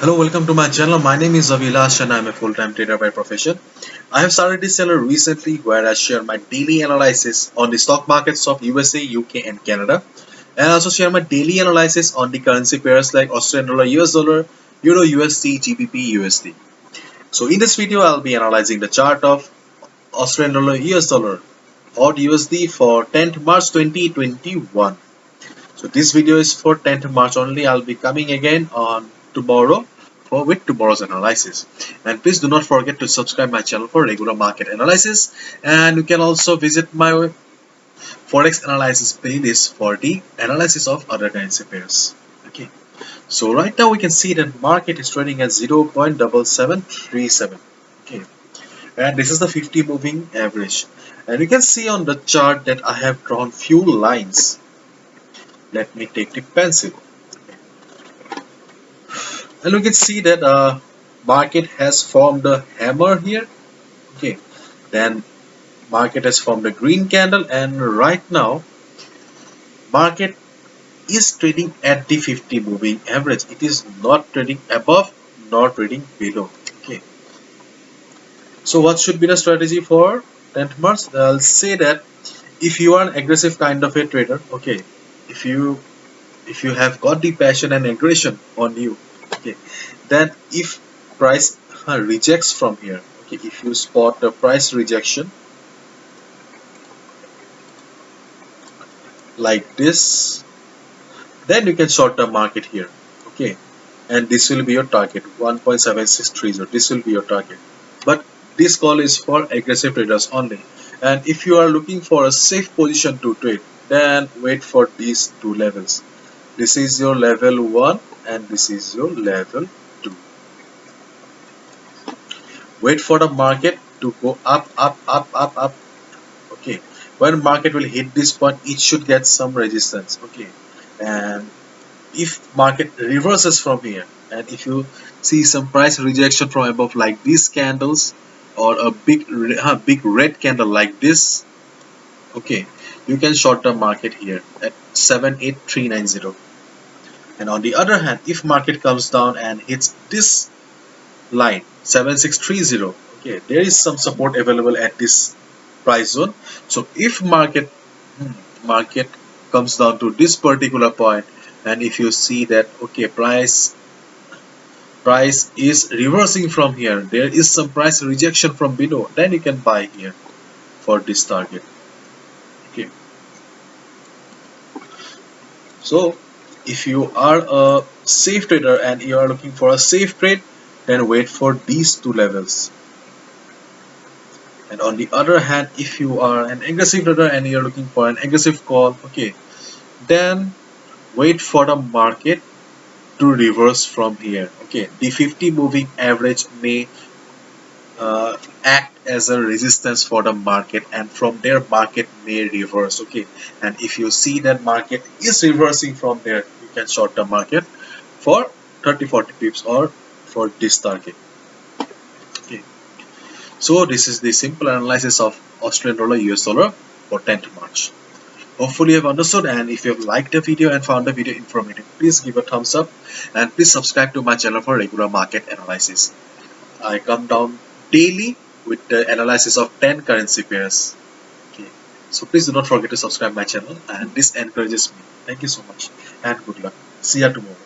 Hello, welcome to my channel. My name is Avilash and I'm a full-time trader by profession. I have started this channel recently where I share my daily analysis on the stock markets of USA, UK and Canada, and I also share my daily analysis on the currency pairs like Australian dollar, US dollar, Euro USD, GBP USD. So in this video I'll be analyzing the chart of Australian dollar, US dollar, AUD USD for 10th March 2021. So this video is for 10th March only. I'll be coming again on tomorrow with tomorrow's analysis. And please do not forget to subscribe my channel for regular market analysis. And you can also visit my Forex analysis playlist for the analysis of other currency pairs. Okay. So right now we can see that market is trading at 0.7737. Okay. And this is the 50 moving average. And you can see on the chart that I have drawn few lines. Let me take the pencil. And we can see that market has formed a hammer here. Okay, then market has formed a green candle, and right now market is trading at the 50 moving average. It is not trading above nor trading below. Okay, so what should be the strategy for 10th March? I'll say that if you are an aggressive kind of a trader, okay, if you have got the passion and aggression on you, okay, then if price rejects from here, okay, if you spot the price rejection like this, then you can short the market here, okay, and this will be your target 1.7630. This will be your target, but this call is for aggressive traders only. And if you are looking for a safe position to trade, then wait for these two levels. This is your level 1 and this is your level 2. Wait for the market to go up. Okay, when market will hit this point, it should get some resistance. Okay, and if market reverses from here, and if you see some price rejection from above like these candles, or a big red candle like this, okay, you can short the market here at 78390. And on the other hand, if market comes down and hits this line 7630, okay, there is some support available at this price zone. So if market comes down to this particular point, and if you see that, okay, price is reversing from here, there is some price rejection from below, then you can buy here for this target. Okay, so if you are a safe trader and you are looking for a safe trade, then wait for these two levels. And on the other hand, if you are an aggressive trader and you're looking for an aggressive call, okay, then wait for the market to reverse from here. Okay, the 50 moving average may act as a resistance for the market, and from there market may reverse. Okay, and if you see that market is reversing from there, you can short the market for 30-40 pips or for this target. Okay, so this is the simple analysis of Australian dollar US dollar for 10th March. Hopefully you have understood, and if you have liked the video and found the video informative, please give a thumbs up and please subscribe to my channel for regular market analysis. I come down daily with the analysis of 10 currency pairs. Okay, so please do not forget to subscribe my channel, and this encourages me. Thank you so much and good luck. See you tomorrow.